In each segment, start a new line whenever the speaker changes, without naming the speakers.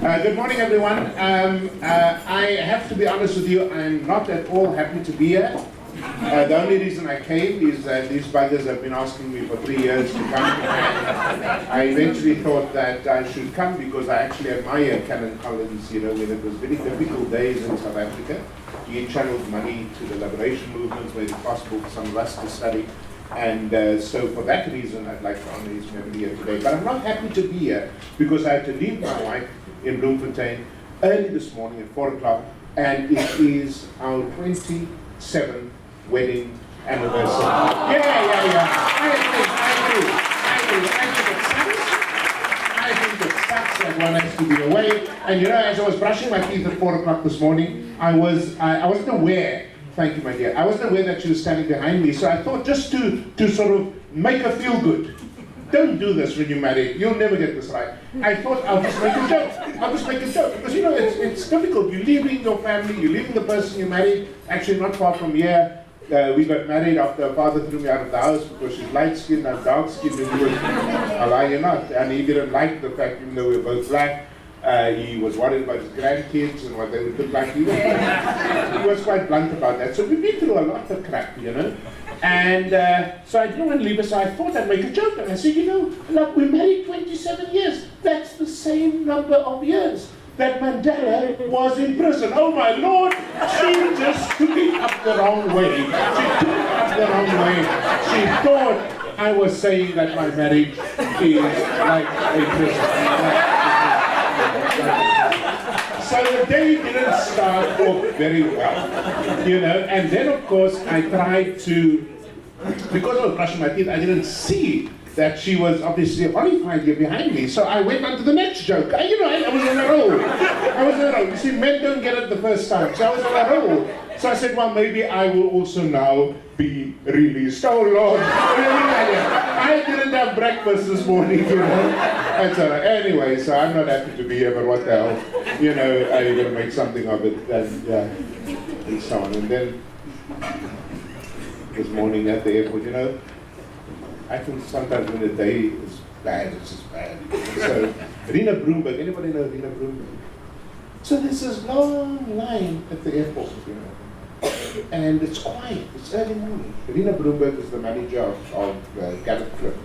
Good morning, everyone. I have to be honest with you, I'm not at all happy to be here. The only reason I came is that these buggers have been asking me for 3 years to come. I eventually thought that I should come because I actually admire Canon Collins, when it was very difficult days in South Africa. He channeled money to the liberation movements, made it possible for some of us to study. And so for that reason, I'd like to honor his memory here today. But I'm not happy to be here because I had to leave my wife in Bloemfontein early this morning at 4 o'clock, and it is our 27th wedding anniversary. Yeah. I think it sucks that one has to be away. And as I was brushing my teeth at 4 o'clock this morning, I wasn't aware. Thank you, my dear. I wasn't aware that she was standing behind me, so I thought just to sort of make her feel good. Don't do this when you're married. You'll never get this right. I thought I'll just make a joke. Because it's difficult. You're leaving your family, you're leaving the person you married. Actually, not far from here, we got married after her father threw me out of the house because she's light-skinned, I'm dark-skinned, and he was, I'll lie you not. And he didn't like the fact, even though we were both black, he was worried about his grandkids and what they would look like. He was quite blunt about that. So we've been through a lot of crap, And so I didn't want to leave her, so I thought I'd make a joke. And I said, look, we're married 27 years. That's the same number of years that Mandela was in prison. Oh my Lord, she just took it up the wrong way. She thought I was saying that my marriage is like a prison. So the day didn't start off very well, and then of course I tried to, because I was brushing my teeth, I didn't see that she was obviously horrified here behind me, so I went on to the next joke. I was on a roll. You see, men don't get it the first time, so I was on a roll. So I said, well, maybe I will also now be released. Oh Lord, I didn't have breakfast this morning, That's all right. Anyway, so I'm not happy to be here, but what the hell, I'm going to make something of it, and so on. And then, this morning at the airport, I think sometimes when the day is bad, it's just bad. So, Rina Bloomberg, anybody know Rina Bloomberg? So there's this long line at the airport, and it's quiet, it's early morning. Rina Bloomberg is the manager of Garrett Club.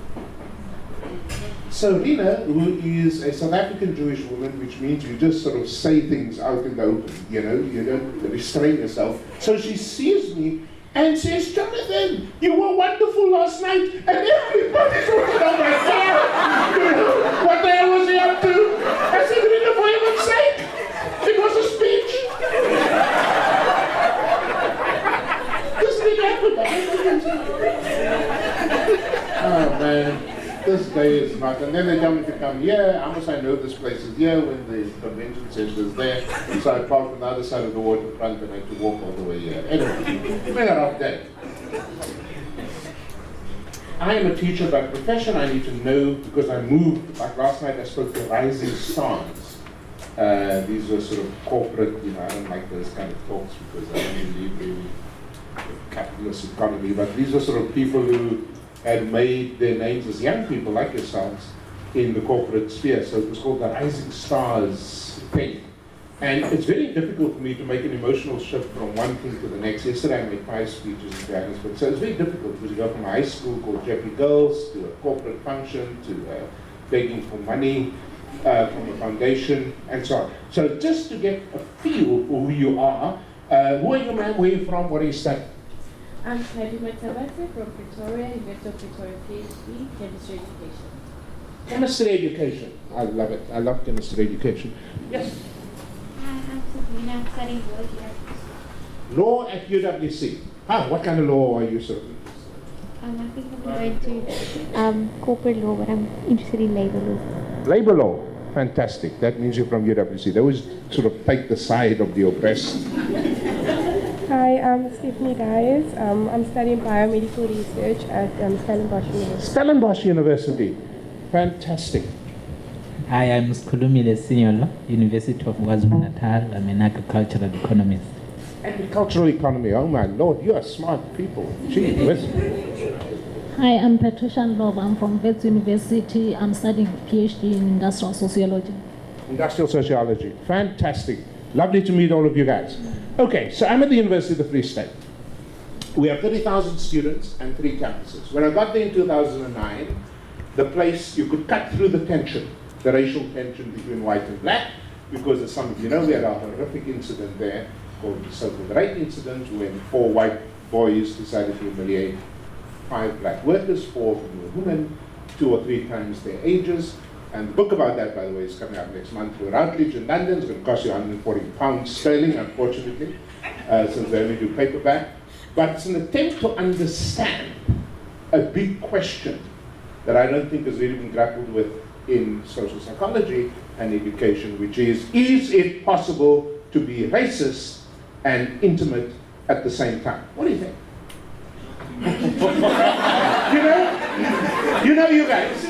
So Rina, who is a South African Jewish woman, which means you just sort of say things out in the open, you don't restrain yourself. So she sees me and says, Jonathan, you were wonderful last night, and everybody's looking, oh my God, what the hell was he up to? I said, Rina, for heaven's sake, it was a speech. This thing happened. Oh man. This day is not, and then they tell me to come here. How must I know this place is here when the convention center is there? So I parked on the other side of the waterfront and I had to walk all the way here. Anyway, it's been a rough day. I am a teacher by profession. I need to know because I moved. Like last night, I spoke to rising stars. These were sort of corporate. I don't like those kind of talks because I don't believe in the capitalist economy. But these are sort of people who had made their names as young people like yourselves in the corporate sphere. So it was called the Rising Stars thing. And it's very difficult for me to make an emotional shift from one thing to the next. Yesterday I made 5 speeches in Johannesburg. So it's very difficult because you go from a high school called Jeffrey Girls to a corporate function to begging for money from a foundation and so on. So just to get a feel for who you are, who are you, ma'am? Where are you from? What are you studying?
I'm studying Matabase from Pretoria, University of Pretoria, PhD, Chemistry Education.
Chemistry Education. I love it. I love chemistry education. Yes?
Hi, I'm Sabrina. I'm studying
Law
law here.
at UWC. What kind of law are you studying?
I think I'm going to corporate law, but I'm interested in labor law.
Labor law. Fantastic. That means you're from UWC. They always sort of take the side of the oppressed.
Hi, I'm Stephanie Dyers. I'm studying biomedical research at Stellenbosch University.
Stellenbosch University. Fantastic.
Hi, I'm Skulumile Sinyolo, University of KwaZulu-Natal. I'm an agricultural economist.
Agricultural economy, oh my Lord, you are smart people. Gee whiz.
Hi, I'm Patricia Ndlovu. I'm from Wits University. I'm studying PhD in industrial sociology.
Industrial sociology. Fantastic. Lovely to meet all of you guys. Okay, so I'm at the University of the Free State. We have 30,000 students and 3 campuses. When I got there in 2009, the place, you could cut through the tension, the racial tension between white and black, because as some of you know, we had a horrific incident there called the so-called rape incident, when 4 white boys decided to humiliate 5 black workers, 4 of them were women, 2 or 3 times their ages. And the book about that, by the way, is coming out next month through Routledge in London. It's going to cost you £140 unfortunately, since they only do paperback. But it's an attempt to understand a big question that I don't think has really been grappled with in social psychology and education, which is it possible to be racist and intimate at the same time? What do you think? you know, you guys,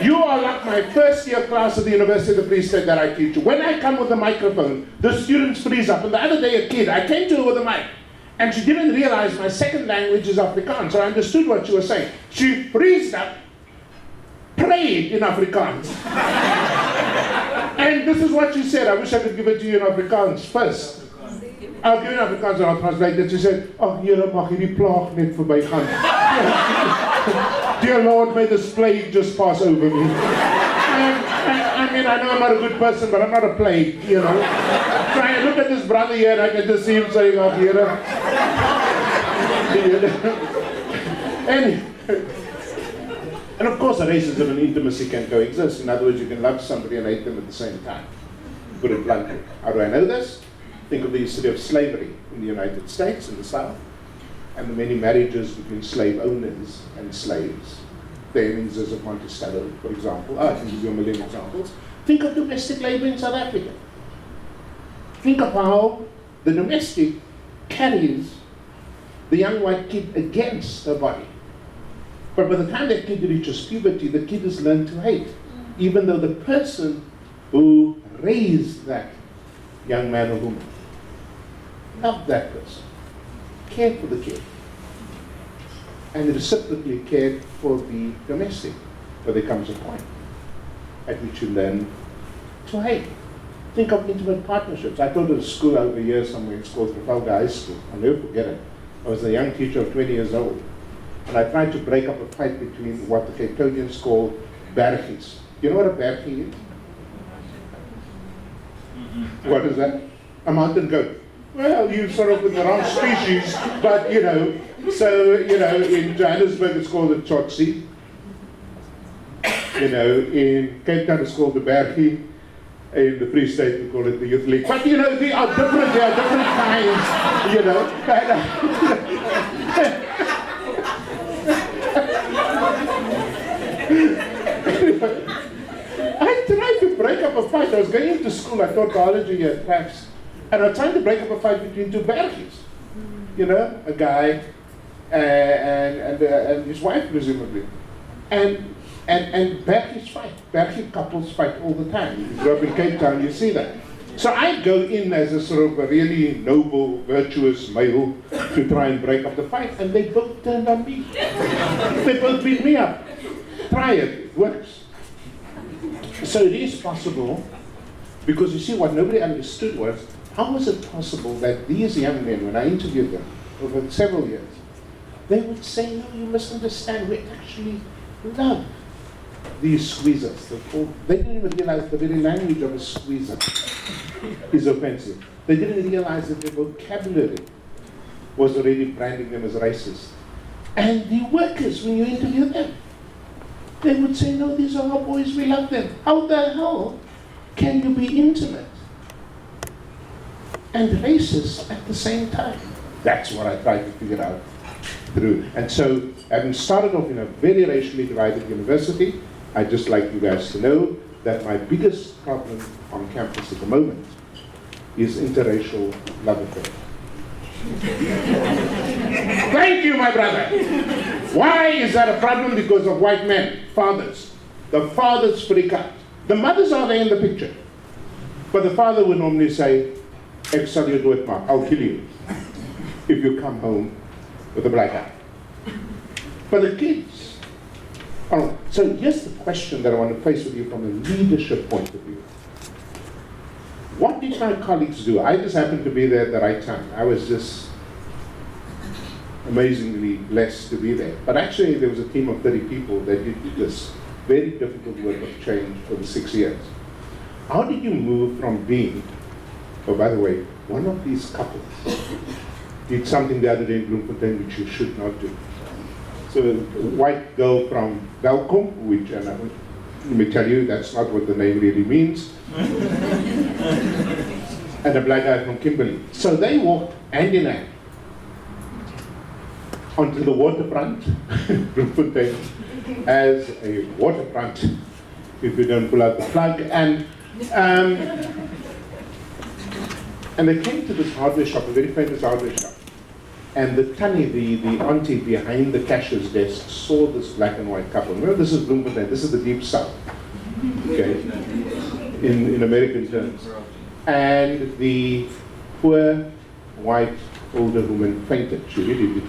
you are like my first year class at the University of the Free State that I teach. When I come with a microphone, the students freeze up. And the other day, a kid, I came to her with a mic, and she didn't realize my second language is Afrikaans, so I understood what she was saying. She freezed up, prayed in Afrikaans. And this is what she said. I wish I could give it to you in Afrikaans first. I'll give you in Afrikaans and I'll translate it. She said, "Oh, Here, mag hierdie plaag net verbygaan." Dear Lord, may this plague just pass over me. I mean, I know I'm not a good person, but I'm not a plague, you know. Try and look at this brother here, and I can just see him saying, "Oh, here." And of course, racism and intimacy can coexist. In other words, you can love somebody and hate them at the same time. Put it bluntly. How do I know this? Think of the history of slavery in the United States, in the South, and the many marriages between slave owners and slaves. The Hemingses of Monticello, for example. I can give you a million examples. Think of domestic labor in South Africa. Think of how the domestic carries the young white kid against her body. But by the time that kid reaches puberty, the kid has learned to hate, even though the person who raised that young man or woman loved that person, cared for the kid, and reciprocally cared for the domestic. But there comes a point at which you learn to hate. Think of intimate partnerships. I taught at a school over here somewhere, it's called Trafalgar High School. I'll never forget it. I was a young teacher of 20 years old, and I tried to break up a fight between what the Cape Townians call bergies. You know what a bergie is? What is that? A mountain goat. Well, you sort of with the wrong species, but you know, so, you know, in Johannesburg it's called a tsotsi. You know, in Cape Town it's called the bergie. In the Free State we call it the Youth League. But you know, they are different kinds, you know. I tried to break up a fight. I was going into school, I taught biology at PAFS, and I was trying to break up a fight between 2 bergies. You know, a guy and his wife, presumably. And bergies fight. Bergie couples fight all the time. If you grow up in Cape Town, you see that. So I go in as a sort of a really noble, virtuous male to try and break up the fight, and they both turned on me. They both beat me up. Try it, it works. So it is possible, because you see, what nobody understood was, how was it possible that these young men, when I interviewed them over several years, they would say, "No, you misunderstand, we actually love these squeezers." They didn't even realize the very language of a squeezer is offensive. They didn't realize that their vocabulary was already branding them as racist. And the workers, when you interview them, they would say, "No, these are our boys, we love them." How the hell can you be intimate and racist at the same time? That's what I tried to figure out through. And so, having started off in a very racially divided university, I'd just like you guys to know that my biggest problem on campus at the moment is interracial love affair. Thank you, my brother. Why is that a problem? Because of white men, fathers. The fathers freak out. The mothers are there in the picture. But the father would normally say, "Ek sal jou doodmaak, I'll kill you if you come home with a black eye." But the kids. Oh, so here's the question that I want to face with you from a leadership point of view. what did my colleagues do? I just happened to be there at the right time. I was just amazingly blessed to be there. But actually, there was a team of 30 people that did this very difficult work of change over 6 years. How did you move from being, oh, by the way, one of these couples did something the other day in Bloemfontein which you should not do. So a white girl from Welkom, which, and let me tell you, that's not what the name really means, and a black guy from Kimberley. So they walked hand in hand onto the waterfront, Bloemfontein, as a waterfront, if you don't pull out the plug, and they came to this hardware shop, a very famous hardware shop, and the Tanny, the auntie behind the cashier's desk, saw this black and white couple. Remember, this is Bloemfontein, this is the deep south, okay, in American terms. And the poor, white, older woman fainted. She really did.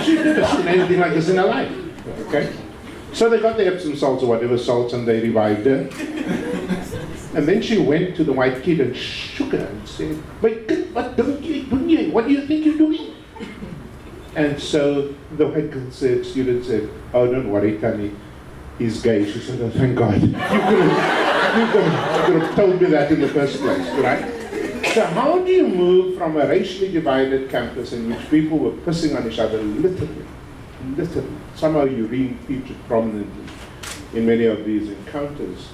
She never seen anything like this in her life, okay? So they got the Epsom salts or whatever salts and they revived her. And then she went to the white kid and shook her and said, "Wait, what do you think you're doing?" And so the white girl said, student said, "Oh, don't worry, Tani, he's gay." She said, "Oh, thank God. You could have told me that in the first place, right?" So how do you move from a racially divided campus in which people were pissing on each other, literally, somehow you featured prominently in many of these encounters,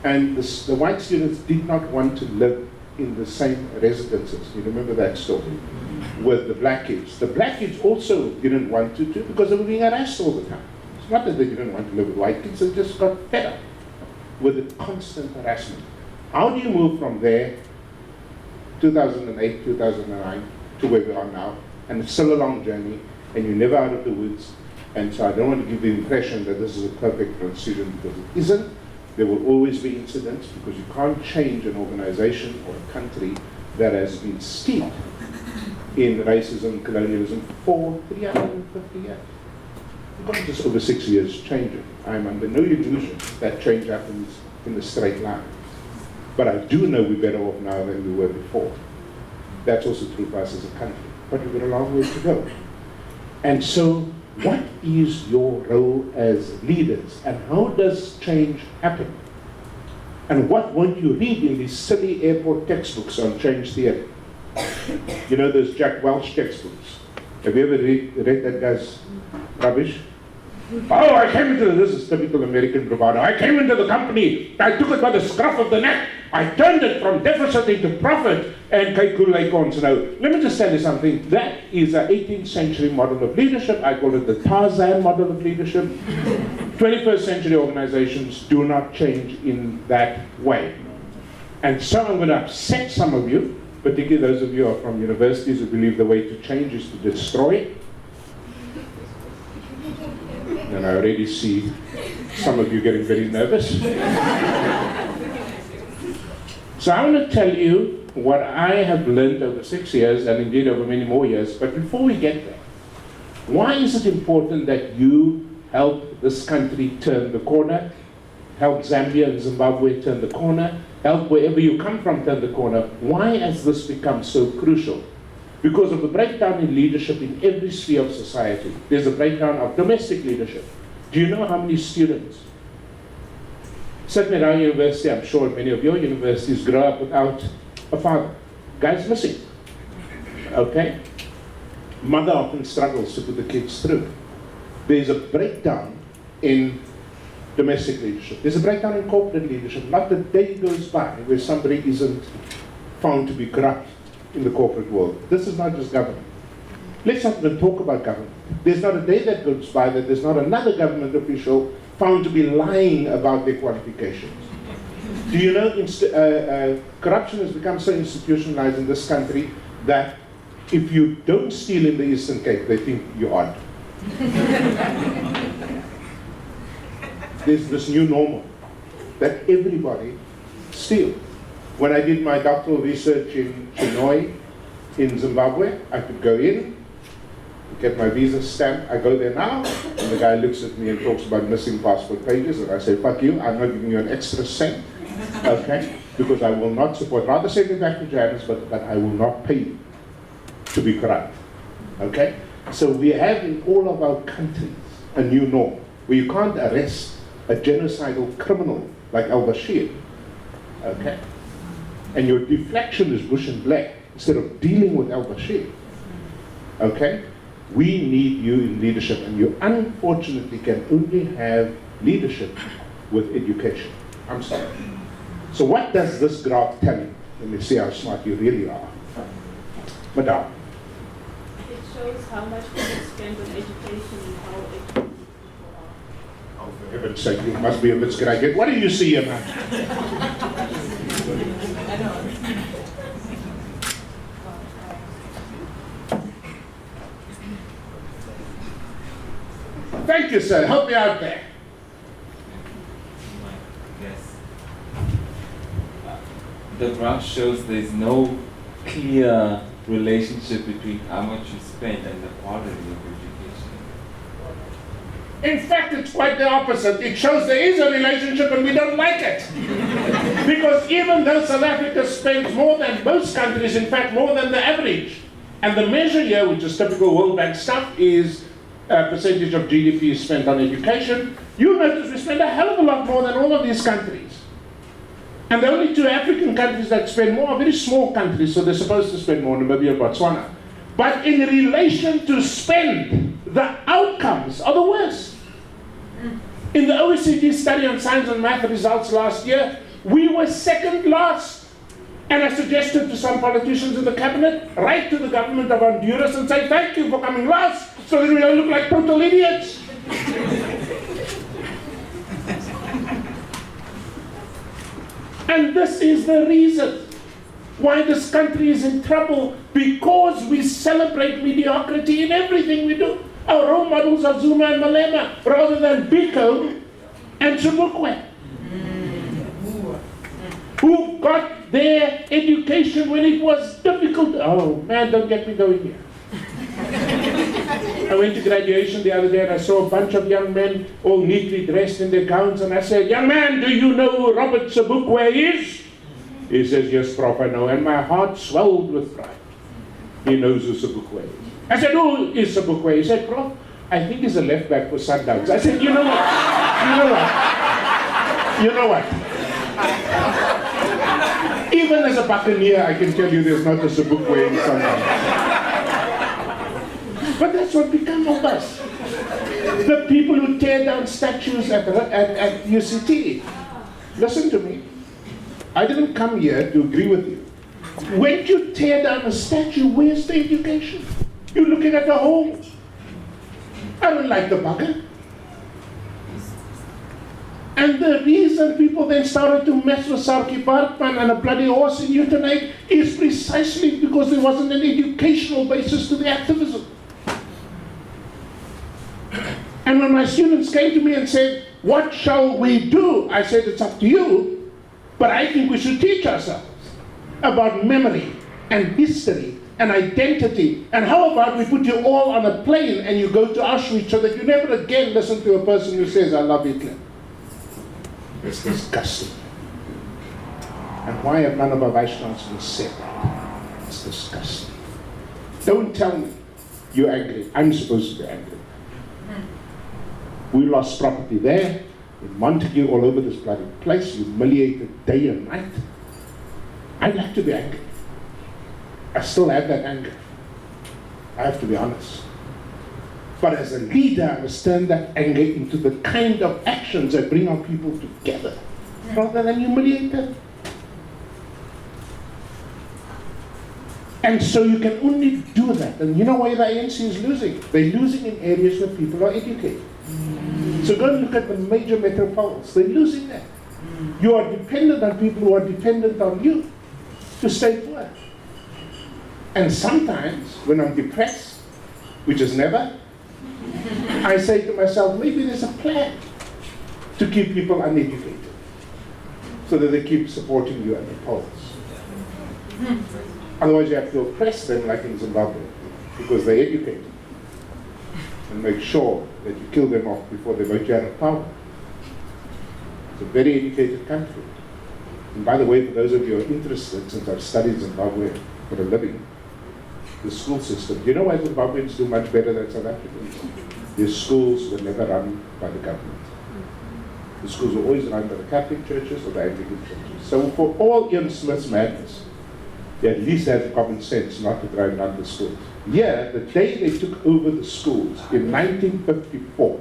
and the white students did not want to live in the same residences. You remember that story with the black kids. The black kids also didn't want to because they were being harassed all the time. It's not that they didn't want to live with white kids, they just got fed up with the constant harassment. How do you move from there, 2008, 2009, to where we are now? And it's still a long journey, and you're never out of the woods. And so I don't want to give the impression that this is a perfect transition, because it isn't. There will always be incidents, because you can't change an organization or a country that has been steeped in racism, colonialism for 350 years. You can't just over 6 years change it. I'm under no illusion that change happens in a straight line. But I do know we're better off now than we were before. That's also true for us as a country. But we've got a long way to go. And so, what is your role as leaders, and how does change happen? And what won't you read in these silly airport textbooks on change theory? You know those Jack Welch textbooks? Have you ever read that guy's rubbish? "Oh, I came into this is typical American bravado. I came into the company, I took it by the scruff of the neck, I turned it from deficit into profit, and Kaikulai Now, let me just tell you something. That is an 18th century model of leadership. I call it the Tarzan model of leadership. 21st century organizations do not change in that way. And so I'm going to upset some of you, particularly those of you who are from universities who believe the way to change is to destroy. And I already see some of you getting very nervous. So I want to tell you what I have learned over 6 years, and indeed over many more years. But before we get there, why is it important that you help this country turn the corner, help Zambia and Zimbabwe turn the corner, help wherever you come from turn the corner? Why has this become so crucial? Because of the breakdown in leadership in every sphere of society. There's a breakdown of domestic leadership. Do you know how many students, certainly at our university, I'm sure many of your universities, grow up without a father? Guy's missing, okay? Mother often struggles to put the kids through. There's a breakdown in domestic leadership. There's a breakdown in corporate leadership. Not a day goes by where somebody isn't found to be corrupt in the corporate world. This is not just government. Let's not even talk about government. There's not a day that goes by that there's not another government official found to be lying about their qualifications. Do you know corruption has become so institutionalized in this country that if you don't steal in the Eastern Cape, they think you're odd. There's this new normal that everybody steals. When I did my doctoral research in Chinoy, in Zimbabwe, I could go in, get my visa stamp. I go there now, and the guy looks at me and talks about missing passport pages, and I say, "Fuck you, I'm not giving you an extra cent." Okay? Because I will not support, rather send me back to Johannesburg, but I will not pay you to be corrupt. Okay? So we have in all of our countries a new norm where you can't arrest a genocidal criminal like al-Bashir. Okay? And your deflection is Bush and Blair instead of dealing with al-Bashir. Okay? We need you in leadership, and you unfortunately can only have leadership with education. I'm sorry. So what does this graph tell you? Let me see how smart you really are. Madam.
It shows how much we spend on education and how educated people are.
Oh, for heaven's sake, you must be a misgraduate. What do you see here, man? Thank you, sir. Help me out there.
Yes. The graph shows there is no clear relationship between how much you spend and the quality of education.
In fact, it's quite the opposite. It shows there is a relationship and we don't like it. Because even though South Africa spends more than most countries, in fact more than the average, and the measure here, which is typical World Bank stuff, is percentage of GDP spent on education, you'll notice we spend a hell of a lot more than all of these countries. And the only two African countries that spend more are very small countries, so they're supposed to spend more, Namibia and Botswana. But in relation to spend, the outcomes are the worst. In the OECD study on science and math results last year, we were second last. And I suggested to some politicians in the cabinet, write to the government of Honduras and say, thank you for coming last, so that we don't look like total idiots. And this is the reason why this country is in trouble, because we celebrate mediocrity in everything we do. Our role models are Zuma and Malema, rather than Biko and Zimbabwe, who got their education when it was difficult. Oh man, don't get me going here. I went to graduation the other day and I saw a bunch of young men all neatly dressed in their gowns, and I said, young man, do you know who Robert Zimbabwe is? He says, yes, Prof, I know. And my heart swelled with pride. He knows who Zimbabwe is. I said, who is Zimbabwe? He said, Prof, I think he's a left back for Sundowns. I said, you know what? You know what? Even as a Buccaneer, I can tell you there's not a Zimbabwe in Sundowns. But that's what become of us. The people who tear down statues at UCT. Listen to me. I didn't come here to agree with you. When you tear down a statue, where's the education? You're looking at the home. I don't like the bugger. And the reason people then started to mess with Sarki Bartman and a bloody horse in euthanasia is precisely because there wasn't an educational basis to the activism. And when my students came to me and said, what shall we do? I said, it's up to you, but I think we should teach ourselves about memory and history and identity. And how about we put you all on a plane and you go to Auschwitz so that you never again listen to a person who says, I love Hitler. It's disgusting. And why have none of our vice chancellors said that? It's disgusting. Don't tell me you're angry. I'm supposed to be angry. We lost property there, in Montague, all over this bloody place, humiliated day and night. I'd like to be angry. I still have that anger. I have to be honest. But as a leader, I must turn that anger into the kind of actions that bring our people together, rather than humiliate them. And so you can only do that. And you know why the ANC is losing? They're losing in areas where people are educated. So go and look at the major metropoles. They're losing that. You are dependent on people who are dependent on you to stay poor. And sometimes, when I'm depressed, which is never, I say to myself, maybe there's a plan to keep people uneducated so that they keep supporting you at the polls. Otherwise you have to oppress them like in Zimbabwe because they're educated and make sure that you kill them off before they vote you out of power. It's a very educated country. And by the way, for those of you who are interested, since I've studied Zimbabwe for a living, the school system, do you know why Zimbabweans do much better than South Africans? Their schools were never run by the government. The schools were always run by the Catholic churches or the Anglican churches. So for all Ian Smith's madness, they at least had the common sense not to try and run the schools. Yeah, the day they took over the schools in 1954,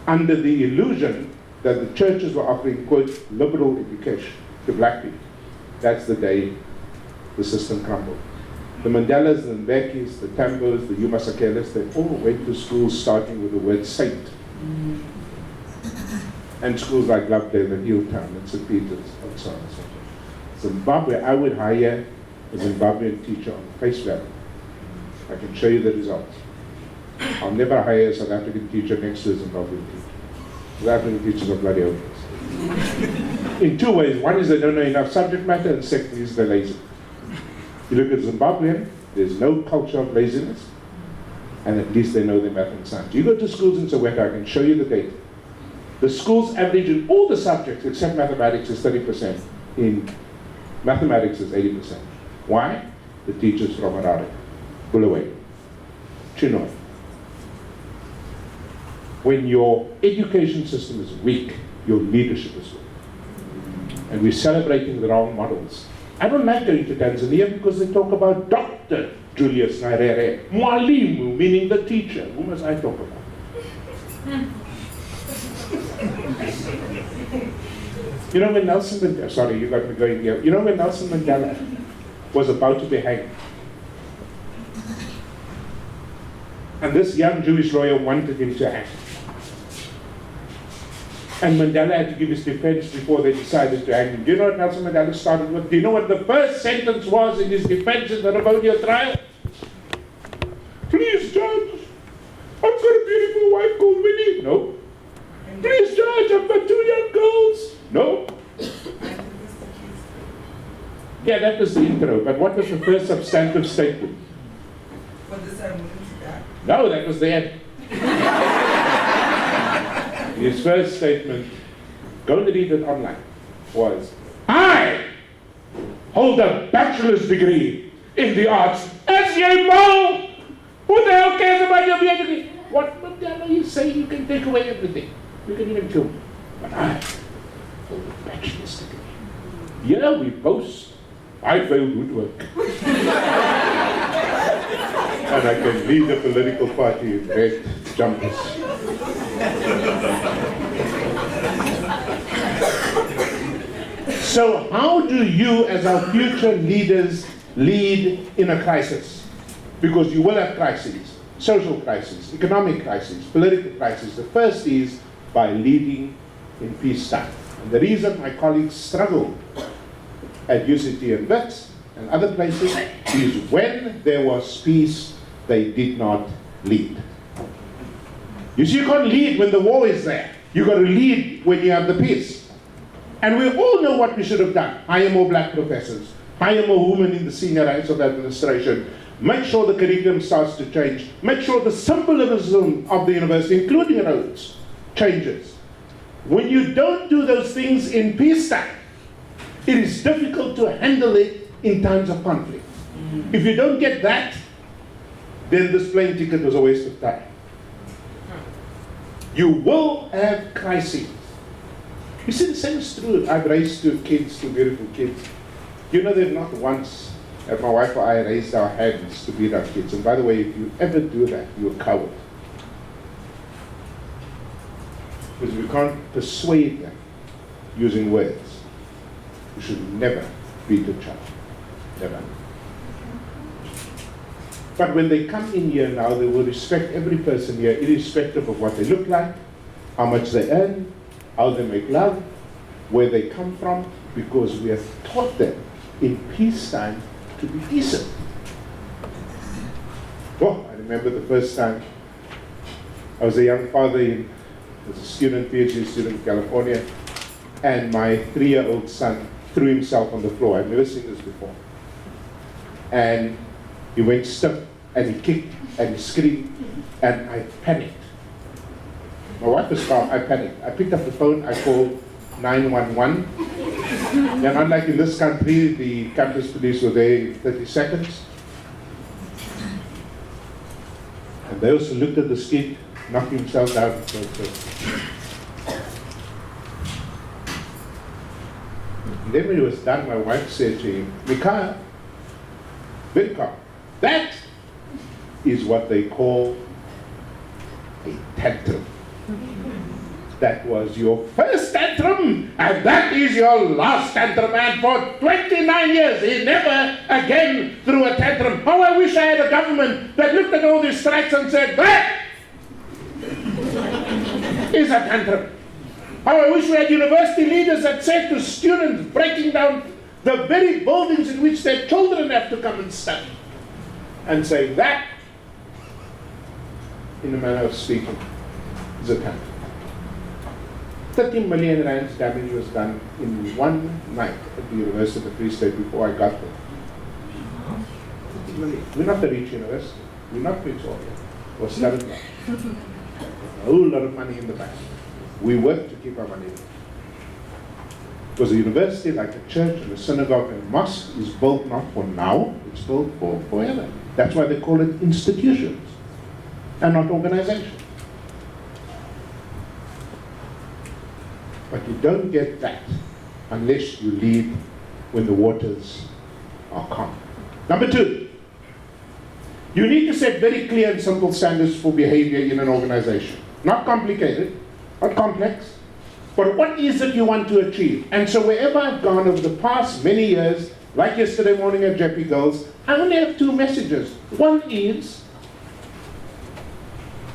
under the illusion that the churches were offering, quote, liberal education to black people, that's the day the system crumbled. The Mandelas, the Mbekis, the Tambos, the Yumasakelas, they all went to schools starting with the word saint. And schools like Lovedale and Hilltown and St. Peter's and so on and so forth. Zimbabwe, I would hire a Zimbabwean teacher on face value. I can show you the results. I'll never hire a South African teacher next to a Zimbabwean teacher. South African teachers are bloody hopeless. In two ways. One is they don't know enough subject matter, and second is they're lazy. You look at Zimbabwean, there's no culture of laziness, and at least they know their math and science. You go to schools in Soweto, I can show you the data. The schools average in all the subjects except mathematics is 30%. In mathematics is 80%. Why? The teachers from Harare, Bulawayo, Chinhoyi. When your education system is weak, your leadership is weak. And we're celebrating the wrong models. I don't like going to Tanzania because they talk about Dr. Julius Nyerere, Mwalimu, meaning the teacher. Who must I talk about? You know when Nelson Mandela, sorry, you got me going here. You know when Nelson Mandela was about to be hanged? And this young Jewish lawyer wanted him to hang. And Mandela had to give his defense before they decided to hang him. Do you know what Nelson Mandela started with? Do you know what the first sentence was in his defense in the Ravonia trial? Please, Judge, I've got a beautiful wife called Winnie. No. Please, Judge, I've got 2 young girls. No. Yeah, that was the intro. But what was the first substantive statement? No, that was the end. His first statement, go and read it online, was, I hold a bachelor's degree in the arts. S.A. Who the hell cares about your degree? What Mandela you say you can take away everything. You can even kill me. But I hold a bachelor's degree. Yeah, we boast. I failed woodwork. And I can lead a political party in red jumpers. So how do you, as our future leaders, lead in a crisis? Because you will have crises, social crises, economic crises, political crises. The first is by leading in peacetime. And the reason my colleagues struggle at UCT and WITS and other places is when there was peace, they did not lead. You see, you can't lead when the war is there. You've got to lead when you have the peace. And we all know what we should have done. Hire more black professors. Hire more women in the senior ranks of administration. Make sure the curriculum starts to change. Make sure the symbolism of the university, including roads, changes. When you don't do those things in peacetime, it is difficult to handle it in times of conflict. If you don't get that, then this plane ticket was a waste of time. You will have crises. You see, the same is true. I've raised 2 kids, 2 beautiful kids. You know that not once have my wife or I raised our hands to beat our kids. And by the way, if you ever do that, you're a coward. Because we can't persuade them using words. You should never beat a child. Never. But when they come in here now, they will respect every person here, irrespective of what they look like, how much they earn, how they make love, where they come from, because we have taught them in peacetime to be decent. Oh, I remember the first time I was a young father, as a student, PhD student in California, and my 3-year-old son threw himself on the floor. I've never seen this before. And he went stiff, and he kicked, and he screamed, and I panicked. My wife was calm, I panicked. I picked up the phone, I called 911. And unlike in this country, the campus police were there in 30 seconds. And they also looked at the skid, knocked himself down. And then when he was done, my wife said to him, Mikhail, very calm, that is what they call a tantrum. That was your first tantrum, and that is your last tantrum. And for 29 years, he never again threw a tantrum. Oh, I wish I had a government that looked at all these strikes and said, that is a tantrum. Oh, I wish we had university leaders that said to students breaking down the very buildings in which their children have to come and study, and say that, in a manner of speaking, is a tantrum. 30 million rands damage was done in one night at the University of the Free State before I got there. 30 million. We're not the rich university. We're not Pretoria or Stellenbosch. A whole lot of money in the bank. We work to keep our money there. Because a university, like a church and a synagogue and mosque, is built not for now, it's built for forever. That's why they call it institutions and not organizations. But you don't get that unless you lead when the waters are calm. Number two, you need to set very clear and simple standards for behavior in an organization. Not complicated, not complex, but what is it you want to achieve? And so wherever I've gone over the past many years, like yesterday morning at Jeppy Girls, I only have two messages. One is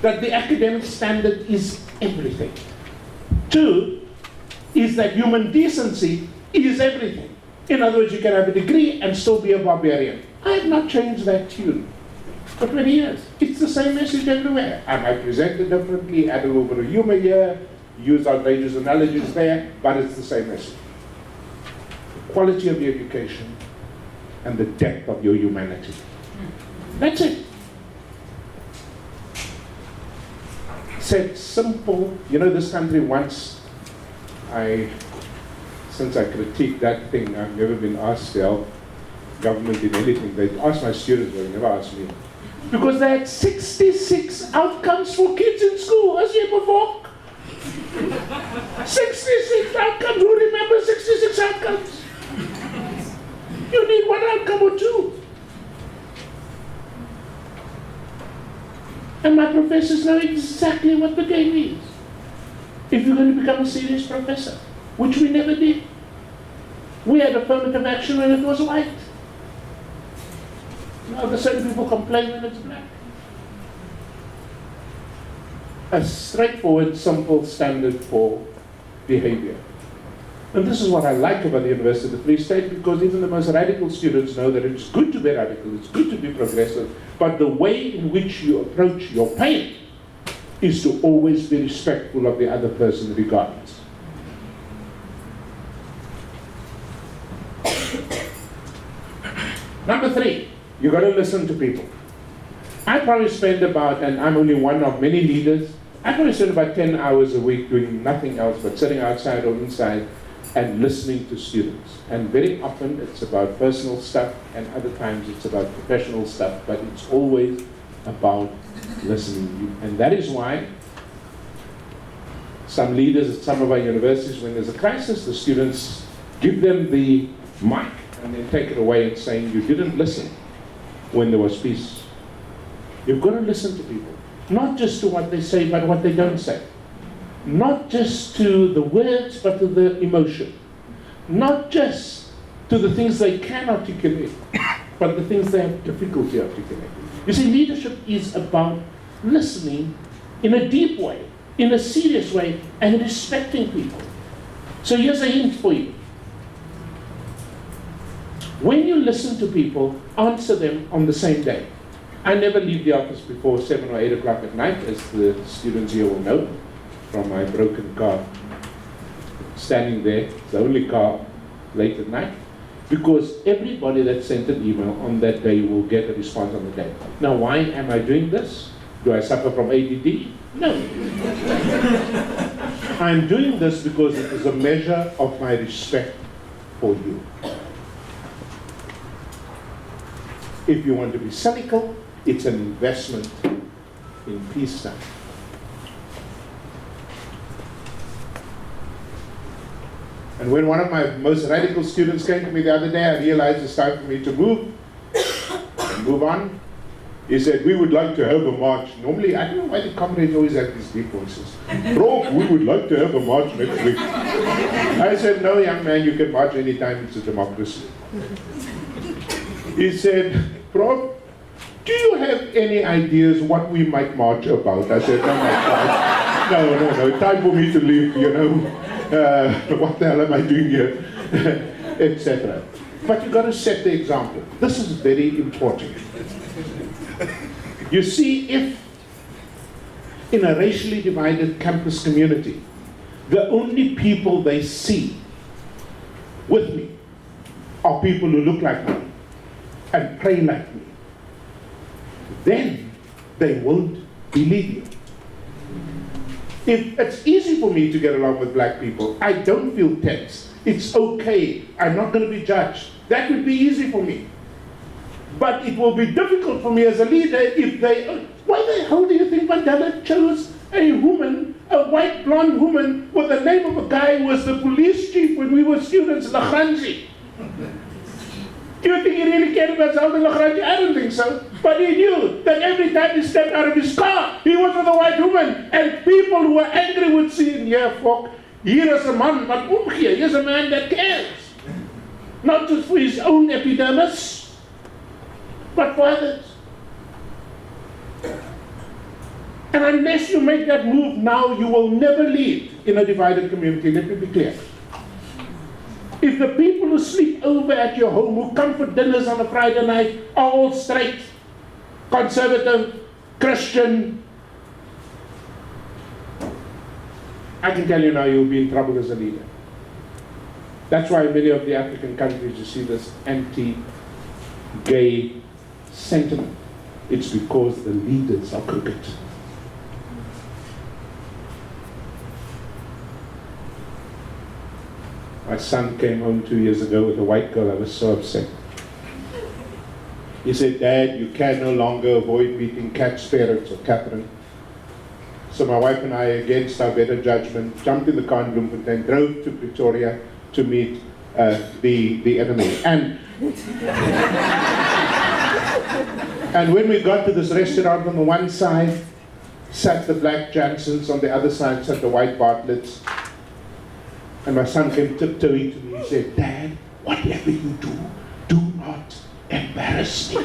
that the academic standard is everything. Two is that human decency is everything. In other words, you can have a degree and still be a barbarian. I have not changed that tune for 20 years. It's the same message everywhere. I might present it differently, add a little bit of humor here, use outrageous analogies there, but it's the same message. The quality of your education and the depth of your humanity. That's it. Said simple. You know, this country once, since I critiqued that thing, I've never been asked to help government in anything. They asked my students, but they never asked me. Because they had 66 outcomes for kids in school, as year before. 66 outcomes. Who remembers 66 outcomes? You need one outcome or two. And my professors know exactly what the game is. If you're going to become a serious professor, which we never did. We had affirmative action when it was white. Now the same people complain when it's black. A straightforward, simple standard for behavior. And this is what I like about the University of the Free State, because even the most radical students know that it's good to be radical, it's good to be progressive, but the way in which you approach your pain is to always be respectful of the other person regardless. Number three, you got to listen to people. I probably spend about, and I'm only one of many leaders, I probably spend about 10 hours a week doing nothing else but sitting outside or inside and listening to students. And very often it's about personal stuff, and other times it's about professional stuff, but it's always about listening. And that is why some leaders at some of our universities, when there's a crisis, the students give them the mic and then take it away and saying, you didn't listen when there was peace. You've got to listen to people, not just to what they say, but what they don't say. Not just to the words, but to the emotion. Not just to the things they can articulate, but the things they have difficulty articulating. You see, leadership is about listening in a deep way, in a serious way, and respecting people. So here's a hint for you. When you listen to people, answer them on the same day. I never leave the office before 7 or 8 o'clock at night, as the students here will know, from my broken car. Standing there, the only car late at night, because everybody that sent an email on that day will get a response on the day. Now, why am I doing this? Do I suffer from ADD? No. I'm doing this because it is a measure of my respect for you. If you want to be cynical, it's an investment in peacetime. And when one of my most radical students came to me the other day, I realized it's time for me to move on. He said, we would like to have a march. Normally, I don't know why the comrades always have these deep voices. Prof, we would like to have a march next week. I said, no, young man, you can march anytime, it's a democracy. He said, Prof, do you have any ideas what we might march about? I said, no, time for me to leave, you know. What the hell am I doing here? Etc. But you've got to set the example. This is very important. You see, if in a racially divided campus community, the only people they see with me are people who look like me and pray like me, then they won't believe you. If it's easy for me to get along with black people, I don't feel tense. It's okay. I'm not going to be judged. That would be easy for me. But it will be difficult for me as a leader if they... Why the hell do you think Mandela chose a woman, a white blonde woman, with the name of a guy who was the police chief when we were students in Lagranji? Do you think he really cared about Zelda Lagranji? I don't think so. But he knew that every time he stepped out of his car, he was with a white woman. And people who were angry would see, yeah, fuck, here is a man, but omgee, here's a man that cares. Not just for his own epidermis, but for others. And unless you make that move now, you will never lead in a divided community. Let me be clear. If the people who sleep over at your home, who come for dinners on a Friday night, are all straight, conservative, Christian, I can tell you now you'll be in trouble as a leader. That's why in many of the African countries you see this anti-gay sentiment. It's because the leaders are crooked. My son came home 2 years ago with a white girl. I was so upset. He said, Dad, you can no longer avoid meeting cat spirits or Catherine. So my wife and I, against our better judgment, jumped in the car in Bloemfontein, drove to Pretoria to meet the enemy. And when we got to this restaurant, on the one side sat the black Jansens, on the other side sat the white Bartletts. And my son came tiptoeing to me. He said, Dad, whatever you do, do not embarrass me.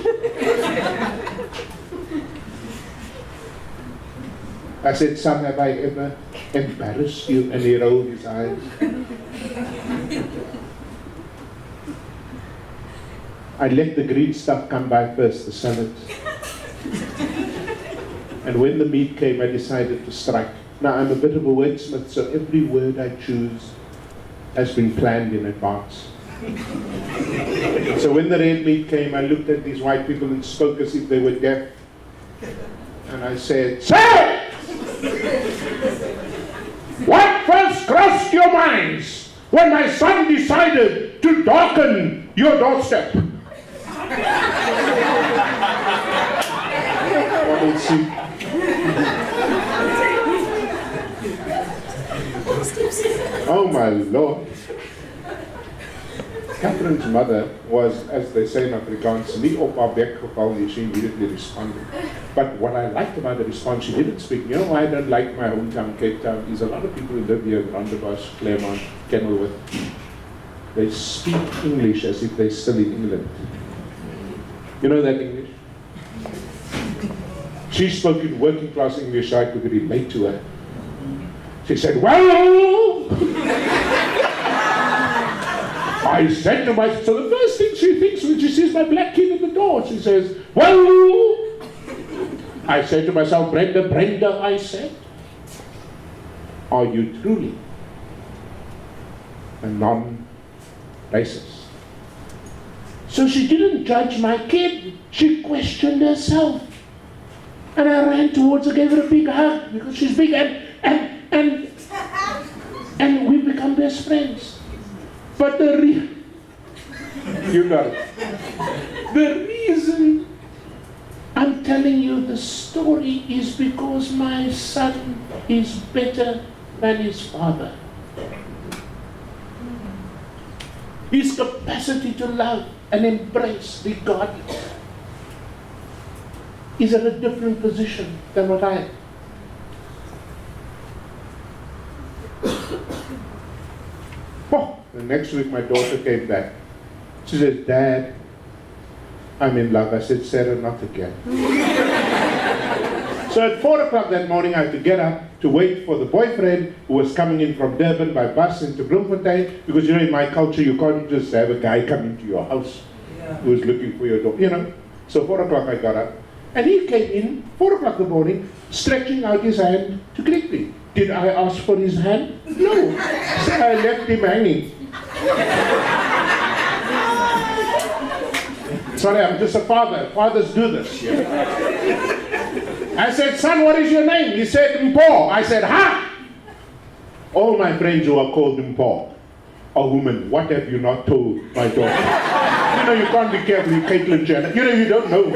I said, son, have I ever embarrassed you? And he rolled his eyes. I let the green stuff come by first, the salad. And when the meat came, I decided to strike. Now, I'm a bit of a wordsmith, so every word I choose has been planned in advance. So when the red meat came, I looked at these white people and spoke as if they were deaf. And I said, Sir! What first crossed your minds when my son decided to darken your doorstep? We'll see. Oh my Lord. Catherine's mother was, as they say in Afrikaans, nie op haar bek geval nie. She immediately responded. But what I liked about the response, she didn't speak. You know why I don't like my hometown, Cape Town, is a lot of people who live here, Rondebosch, Claremont, Kenilworth, they speak English as if they're still in England. You know that English? She spoke in working class English, so I could relate to her. She said, well, I said to myself, so the first thing she thinks when she sees my black kid in the door, she says, well, I said to myself, Brenda, I said, are you truly a non-racist? So she didn't judge my kid, she questioned herself. And I ran towards her, gave her a big hug, because she's big, and we become best friends. But the You got it. The reason I'm telling you the story is because my son is better than his father. His capacity to love and embrace regardless is at a different position than what I am. Oh, the next week my daughter came back. She said, Dad, I'm in love. I said, Sarah, not again. So at 4 o'clock that morning, I had to get up to wait for the boyfriend who was coming in from Durban by bus into Bloemfontein, because you know, in my culture, you can't just have a guy come into your house who's looking for your daughter, you know. So 4 o'clock I got up, and he came in 4 o'clock in the morning, stretching out his hand to greet me. Did I ask for his hand? No. So I left him hanging. Sorry, I'm just a father. Fathers do this. You know? I said, son, what is your name? He said, Mpo. I said, ha! All my friends who are called Mpo are women. What have you not told my daughter? You know, you can't be careful, you Caitlyn Jenner. You know, you don't know.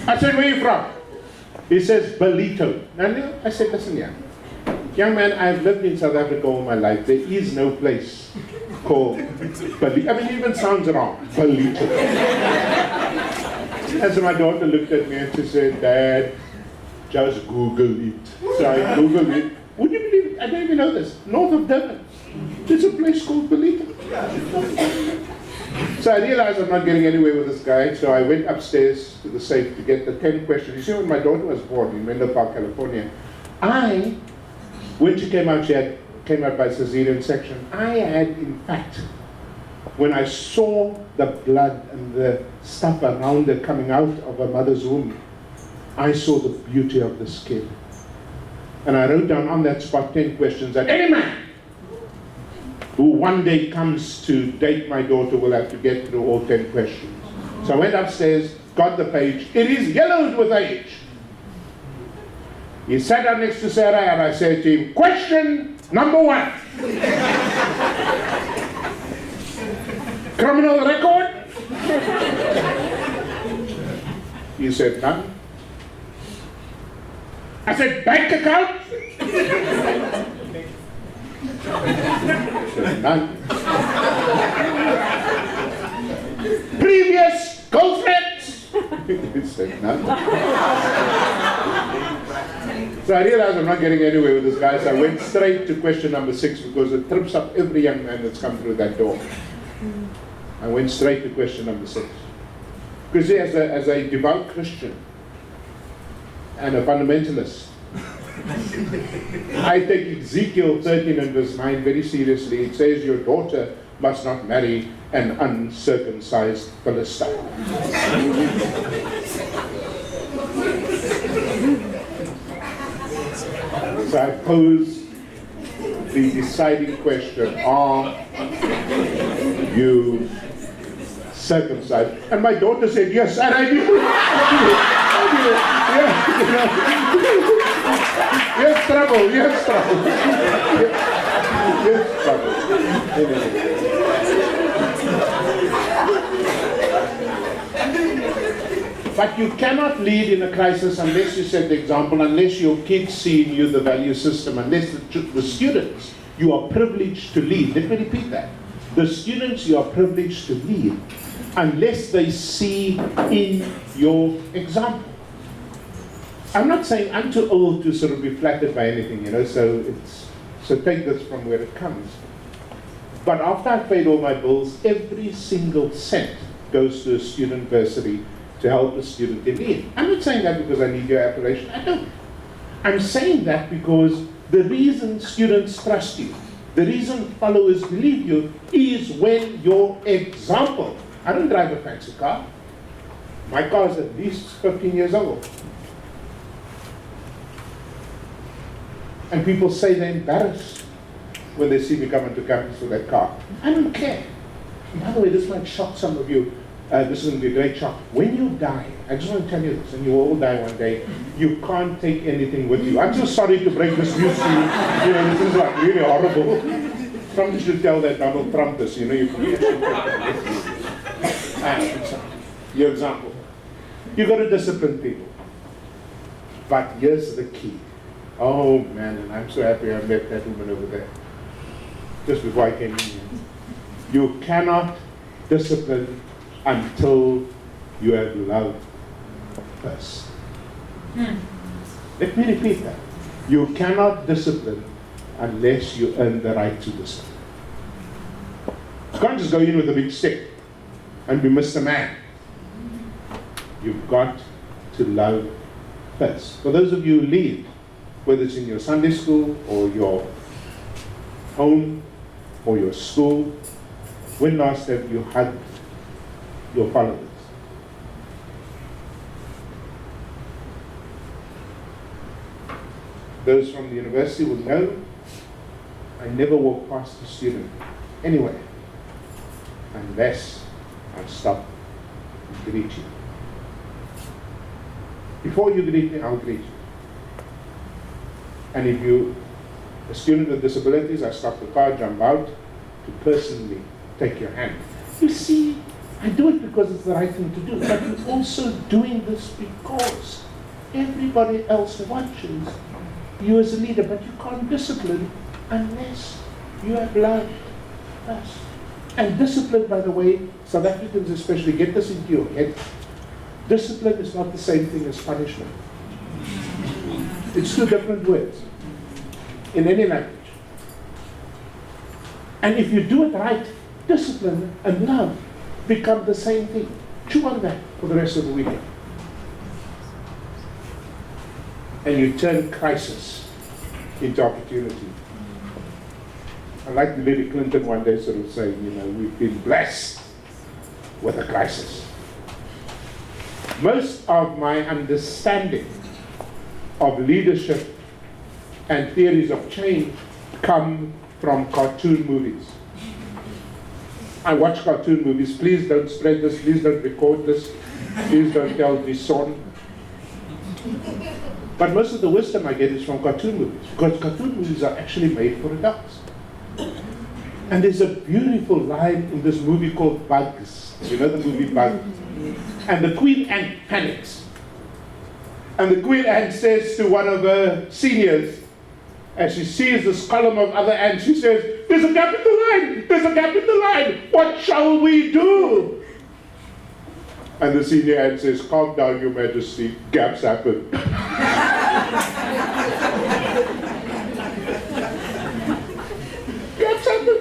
I said, where are you from? He says, Belito. And I said, listen here. Young man, I've lived in South Africa all my life. There is no place called Belito. I mean, it even sounds wrong. Belito. And so my daughter looked at me and she said, Dad, just Google it. So I Googled it. Would you believe it? I don't even know this. North of Durban. There's a place called Belito. So I realized I'm not getting anywhere with this guy, so I went upstairs to the safe to get the 10 questions. You see, when my daughter was born in Menlo Park, California, when she came out, came out by cesarean section. I had, in fact, when I saw the blood and the stuff around her coming out of her mother's womb, I saw the beauty of the skin. And I wrote down on that spot 10 questions that any man who one day comes to date my daughter will have to get through all 10 questions. So I went upstairs, got the page. It is yellowed with age. He sat down next to Sarah and I said to him, question number 1. Criminal record? He said, none. I said, bank account? He said, none. Previous girlfriends? He said, none. So I realized I'm not getting anywhere with this guy, so I went straight to question number 6 because it trips up every young man that's come through that door. I went straight to question number 6. Because as a devout Christian and a fundamentalist, I take Ezekiel 13 and verse 9 very seriously. It says your daughter must not marry an uncircumcised Philistine. So I pose the deciding question, are you circumcised? And my daughter said, yes, and I did. Yes, trouble, yes, trouble. Yes, trouble. But you cannot lead in a crisis unless you set the example, unless your kids see in you the value system, unless the students, you are privileged to lead. Let me repeat that. The students, you are privileged to lead unless they see in your example. I'm not saying I'm too old to sort of be flattered by anything, you know, so take this from where it comes. But after I've paid all my bills, every single cent goes to a student bursary to help a student in need. I'm not saying that because I need your approbation. I don't. I'm saying that because the reason students trust you, the reason followers believe you, is when your example. I don't drive a fancy car. My car is at least 15 years old. And people say they're embarrassed when they see me come into campus with that car. I don't care. By the way, this might shock some of you. this is going to be a great shock. When you die, I just want to tell you this, and you will all die one day, you can't take anything with you. I'm so sorry to break this news to you. You know, this is like really horrible. Somebody should tell that Donald Trump this, you know, you can't your example. You've got to discipline people. But here's the key. Oh man, and I'm so happy I met that woman over there. Just before I came in here. You cannot discipline until you have love first. Let me repeat that. You cannot discipline unless you earn the right to discipline. You can't just go in with a big stick and be Mr. Man. You've got to love first. For those of you who lead, whether it's in your Sunday school or your home or your school, when last have you hugged your followers? Those from the university will know I never walk past a student anywhere unless I stop and greet you. Before you greet me, I'll greet you. And if you're a student with disabilities, I stop the car, jump out to personally take your hand. You see, I do it because it's the right thing to do, but I'm also doing this because everybody else watches you as a leader, but you can't discipline unless you have love first. And discipline, by the way, South Africans especially, get this into your head. Discipline is not the same thing as punishment. It's two different words in any language. And if you do it right, discipline and love become the same thing. Chew on that for the rest of the weekend. And you turn crisis into opportunity. I like Hillary Clinton one day sort of saying, you know, we've been blessed with a crisis. Most of my understanding of leadership and theories of change come from cartoon movies. I watch cartoon movies. Please don't spread this. Please don't record this. Please don't tell this son. But most of the wisdom I get is from cartoon movies, because cartoon movies are actually made for adults. And there's a beautiful line in this movie called Bugs. You know the movie Bugs? And the Queen Ant panics. And the Queen Ant says to one of her seniors, as she sees this column of other ants, she says, "There's a gap in the line! There's a gap in the line! What shall we do?" And the senior ant says, "Calm down, Your Majesty, gaps happen." Gaps happen!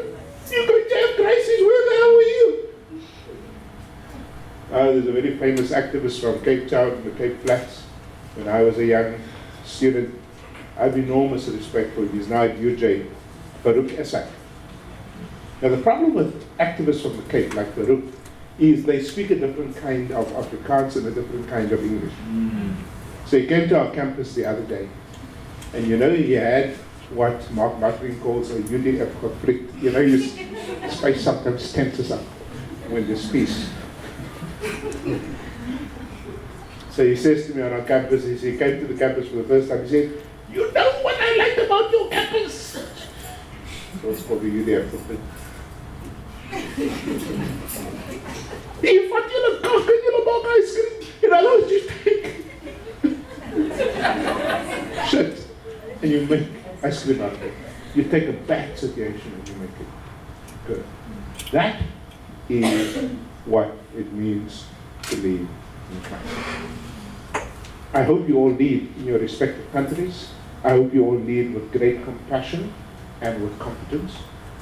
You're going to have crises, where the hell were you? There's a very famous activist from Cape Town, the Cape Flats. When I was a young student, I have enormous respect for him. He's now at UJ, Farouk Essak. Now the problem with activists from the Cape, like Farouk, is they speak a different kind of Afrikaans and a different kind of English. So he came to our campus the other day, and you know he had what Mark Martin calls a UDF conflict. You know, your space sometimes tenses up when there's peace. So he says to me on our campus, he came to the campus for the first time, he said, "You know what I like about your campus?" So it's called the UDF conflict. "You want you to cook and you bag ice cream, in other words, you take shit and you make ice cream out of it. You take a bad situation and you make it good." That is what it means to lead in Christ. I hope you all lead in your respective countries. I hope you all lead with great compassion and with competence.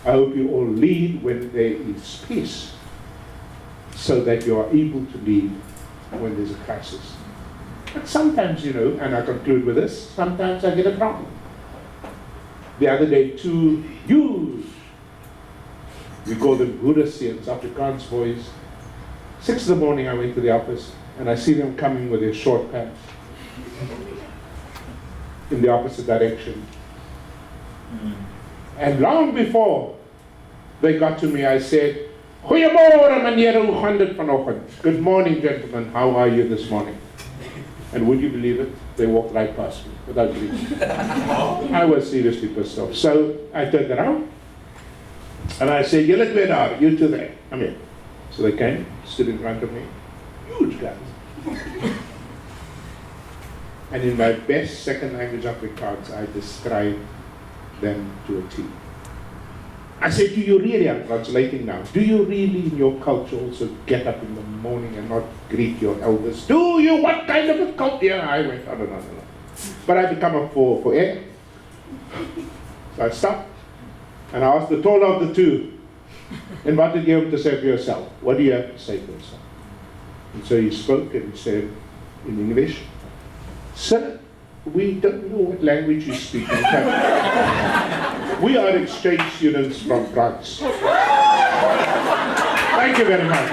I hope you all lead when there is peace, so that you are able to lead when there's a crisis. But sometimes, you know, and I conclude with this, sometimes I get a problem. The other day, two huge, we call them Boerasians, Afrikaans boys. 6 in the morning I went to the office, and I see them coming with their short pants in the opposite direction. And long before they got to me, I said, Goeiemorgen, meneer, hoe gaan dit vanochtend? Good morning, gentlemen, how are you this morning? And would you believe it? They walked right past me without greeting. I was seriously pissed off. So I turned around and I said, "Julle twee daar, you two there, come here." So they came, stood in front of me, huge guys. And in my best second language Afrikaans, I described them to a T. I said, "Do you really," I'm translating now, "do you really in your culture also get up in the morning and not greet your elders? Do you? What kind of a culture?" Yeah, I went, "I don't know. But I become up for air." So I stopped and I asked the taller of the two, "And what did you have to say for yourself? What do you have to say for yourself?" And so he spoke and he said in English, "Sir, we don't know what language you speak. In fact, we are exchange students from France." Thank you very much.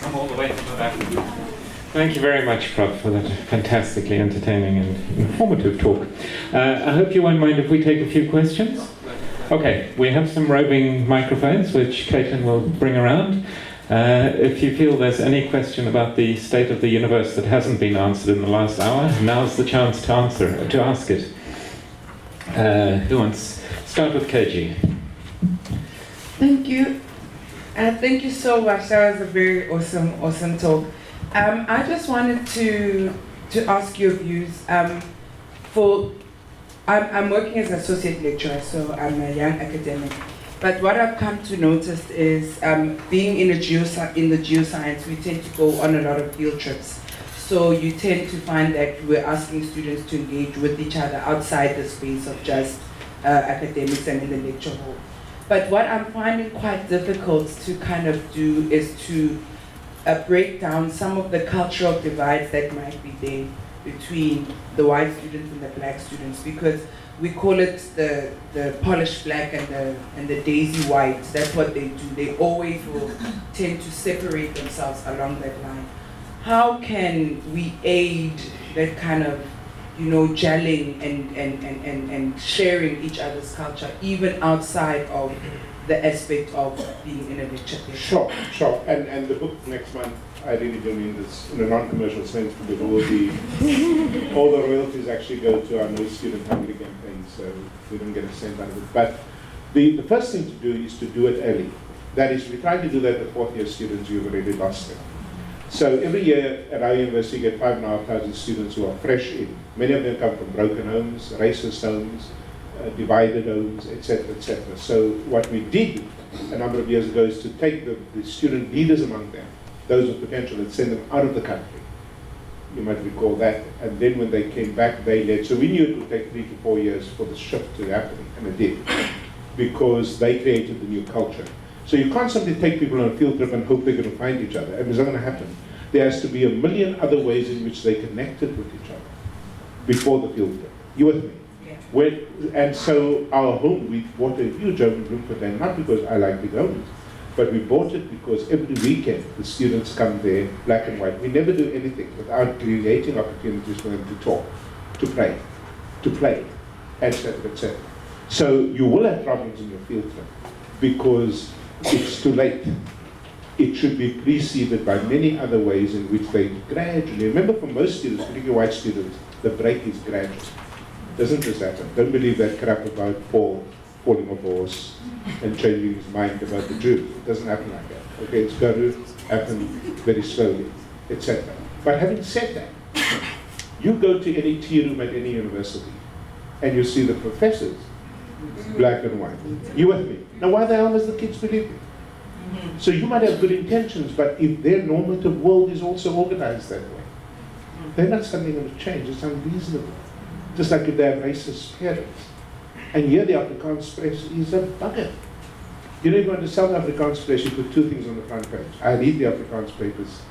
Come all the way to the back. Thank you very much, Prof, for that fantastically entertaining and informative talk. I hope you won't mind if we take a few questions. Okay, we have some roving microphones which Caitlin will bring around. If you feel there's any question about the state of the universe that hasn't been answered in the last hour, now's the chance to ask it. Who wants? Start with KG.
Thank you. Thank you so much. That was a very awesome talk. I just wanted to ask your views. I'm working as an associate lecturer, so I'm a young academic. But what I've come to notice is being in the geoscience, we tend to go on a lot of field trips. So you tend to find that we're asking students to engage with each other outside the space of just academics and in the lecture hall. But what I'm finding quite difficult to kind of do is to break down some of the cultural divides that might be there between the white students and the black students, because we call it the polished black and the daisy white. That's what they do. They always will tend to separate themselves along that line. How can we aid that kind of, gelling and sharing each other's culture, even outside of the aspect of being in a lecture?
Sure. And the book next month, I really do mean this in a non-commercial sense, because all the royalties actually go to our No Student Hungry campaign, so we don't get a cent out of it. But the first thing to do is to do it early. That is, we try to do that with fourth-year students who've already lost them. So every year at our university, we get 5,500 students who are fresh in. Many of them come from broken homes, racist homes, divided homes, etc., etc. So what we did a number of years ago is to take the student leaders among them, those with potential, and send them out of the country. You might recall that. And then when they came back, they led. So we knew it would take 3 to 4 years for the shift to happen, and it did, because they created the new culture. So you can't simply take people on a field trip and hope they're going to find each other. It's not going to happen. There has to be a million other ways in which they connected with each other before the field trip. You with me? Yeah. And so our home, we bought a huge home in Bloemfontein, not because I like big homes, but we bought it because every weekend the students come there, black and white. We never do anything without creating opportunities for them to talk, to play, etc., etc. So you will have problems in your field trip because it's too late. It should be preceded by many other ways in which they gradually, remember for most students, particularly white students, the break is gradual. Doesn't just happen. Don't believe that crap about falling off a horse and changing his mind about the Jews. It doesn't happen like that. Okay, it's got to happen very slowly, etc. But having said that, you go to any tea room at any university and you see the professors, black and white. You with me? Now why the hell does the kids believe me? So you might have good intentions, but if their normative world is also organized that way, they're not suddenly going to change. It's unreasonable. Just like if they have racist parents. And here the Afrikaans press is a bugger. You know, you go into South Afrikaans press, you put 2 things on the front page. I read the Afrikaans papers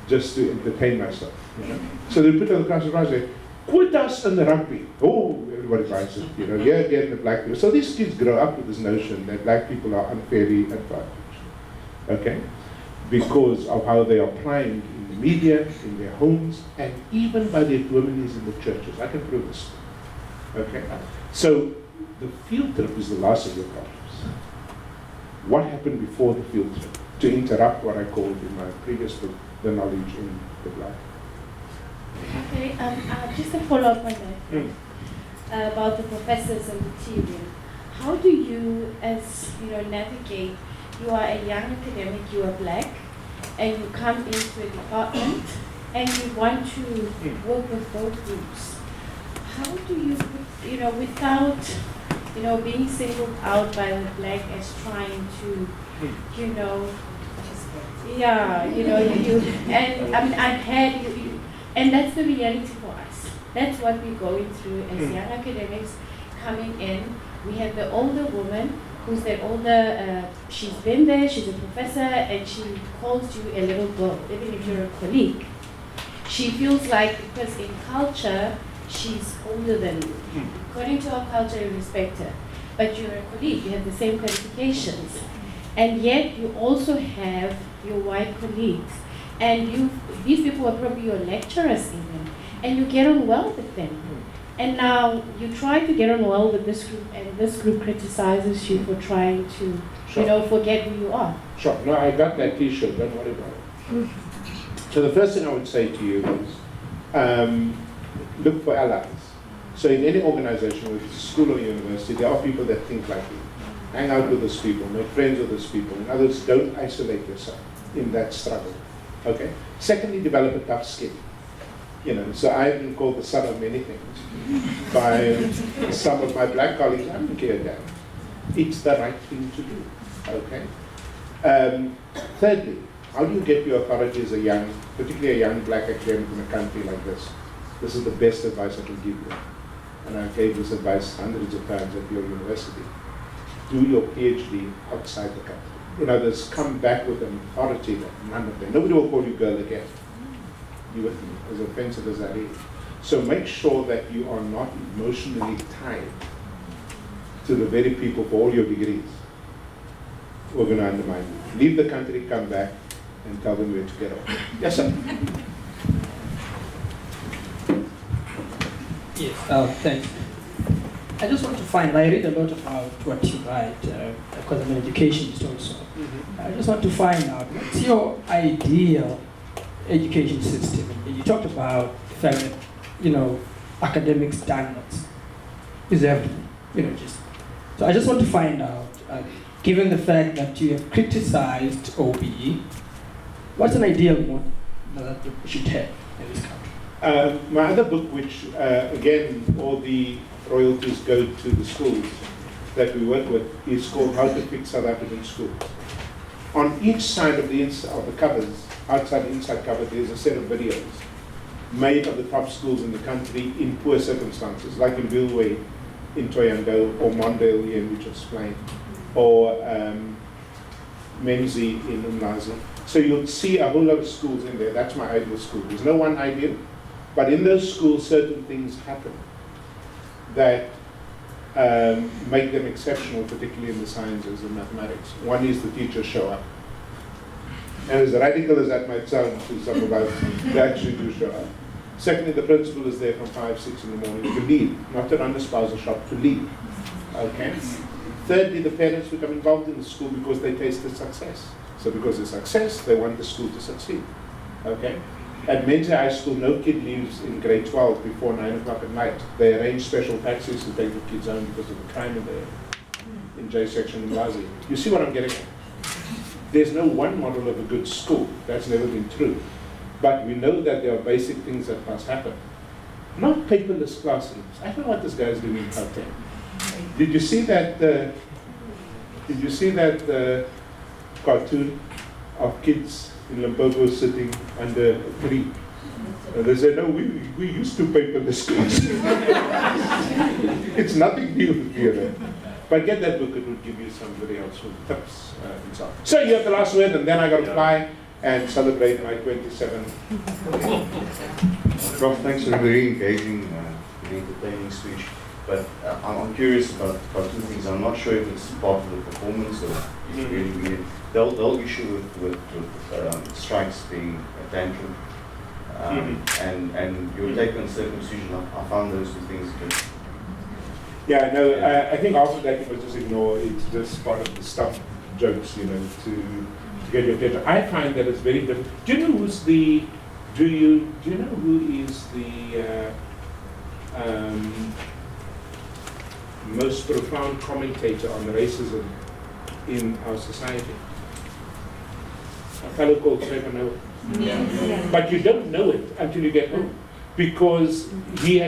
just to entertain myself. You know? So they put on the class and say, quit us in the rugby. Oh, everybody buys it. You know, here again the black people. So these kids grow up with this notion that black people are unfairly advantaged. Okay? Because of how they are primed in the media, in their homes, and even by their dominies in the churches. I can prove this. Okay? So the field trip is the last of your problems. What happened before the field trip? To interrupt what I called in my previous book, the knowledge in the black.
Okay, just a follow-up on that. About the professors and material. How do you, as navigate? You are a young academic, you are black, and you come into a department, and you want to work with both groups. How do you, without, being singled out by the black as trying to, and I mean, I've had you, and that's the reality for us. That's what we're going through as young academics coming in. We have the older woman who's that older, she's been there, she's a professor, and she calls you a little girl, even if you're a colleague. She feels like, because in culture, she's older than you. According to our culture, you respect her. But you're a colleague, you have the same qualifications. And yet, you also have your white colleagues. And these people are probably your lecturers even. And you get on well with them. And now you try to get on well with this group, and this group criticizes you for trying to, forget who you are.
Sure. No, I got that T-shirt. Don't worry about it. So the first thing I would say to you is look for allies. So in any organization, whether it's a school or university, there are people that think like you. Hang out with those people, make friends with those people. In other words, don't isolate yourself in that struggle. Okay. Secondly, develop a tough skin. So I've been called the son of many things by some of my black colleagues. I don't care that. It's the right thing to do. Okay. Thirdly, how do you get your authority as particularly a young black academic in a country like this? This is the best advice I can give you. And I gave this advice hundreds of times at your university. Do your PhD outside the country. In other words, come back with an authority that none of them. Nobody will call you girl again. You with me, as offensive as that is. So make sure that you are not emotionally tied to the very people for all your degrees who are going to undermine you. Leave the country, come back, and tell them where to get off. Yes, sir.
Yes, thanks. I just want to find, I read a lot about what you write, because I'm an educationist also. I just want to find out, what's your ideal education system? And you talked about the fact that, academic standards is everything, So I just want to find out, given the fact that you have criticized OBE, what's an ideal one that you should have in this country?
My other book, which, again, all the royalties go to the schools that we work with, is called How to Fix South African Schools. On each side of the covers, outside the inside cover, there's a set of videos made of the top schools in the country in poor circumstances, like in Vilwe in Toyando, or Mondale here in Richards Plain, or Menzi in Umlazi. So you'll see a whole lot of schools in there. That's my ideal school. There's no one ideal, but in those schools certain things happen that make them exceptional, particularly in the sciences and mathematics. One is the teachers show up. And as radical as that might sound to some of us, they actually do show up. Secondly, the principal is there from 5, 6 in the morning to lead, not to run the spousal shop, to lead. Okay? Thirdly, the parents become involved in the school because they tasted success. So because of success, they want the school to succeed. Okay? At Menzi High School, no kid leaves in grade 12 before 9 o'clock at night. They arrange special taxis to take the kids home because of the crime in J section in Mlazi. You see what I'm getting at? There's no one model of a good school. That's never been true. But we know that there are basic things that must happen. Not paperless classrooms. I don't know what this guy's doing in Gauteng. Did you see that cartoon of kids in Limpopo sitting under a tree? And they say, no, we used to paperless class. It's nothing new here. But get that book, it would give you some very helpful tips and so on. So you have the last word, and then I got to fly. and celebrate my 27th.
Prof, thanks for a very engaging, very entertaining speech. But I'm curious about two things. I'm not sure if it's part of the performance or if you really mean it. The whole issue with strikes being a tantrum and your take on circumcision. I found those two things good.
Yeah, no, I think after that you must just ignore it. It's just part of the stuff jokes, to get your attention. I find that it's very difficult. Do you know who is the most profound commentator on racism in our society? A fellow called Trevor Noah. But you don't know it until you get home, because he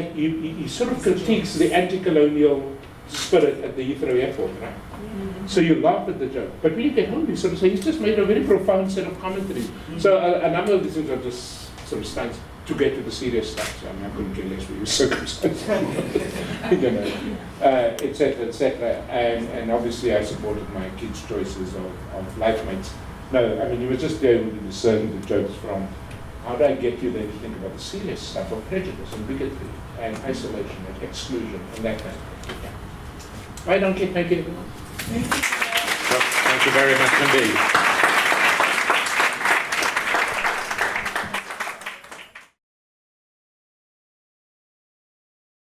sort of critiques the anti-colonial spirit at the Heathrow airport, right? So you laugh at the joke, but when you get home, you sort of say he's just made a very profound set of commentaries. So a number of these things are just sort of stunts to get to the serious stuff. So I couldn't care less for your circumstances, etc. And obviously I supported my kids' choices of life mates. No, I mean, you were just able to discern the jokes from how do I get you there to think about the serious stuff of prejudice and bigotry and isolation and exclusion and that kind of thing. Yeah. Why don't you make it?
Thank you very much indeed.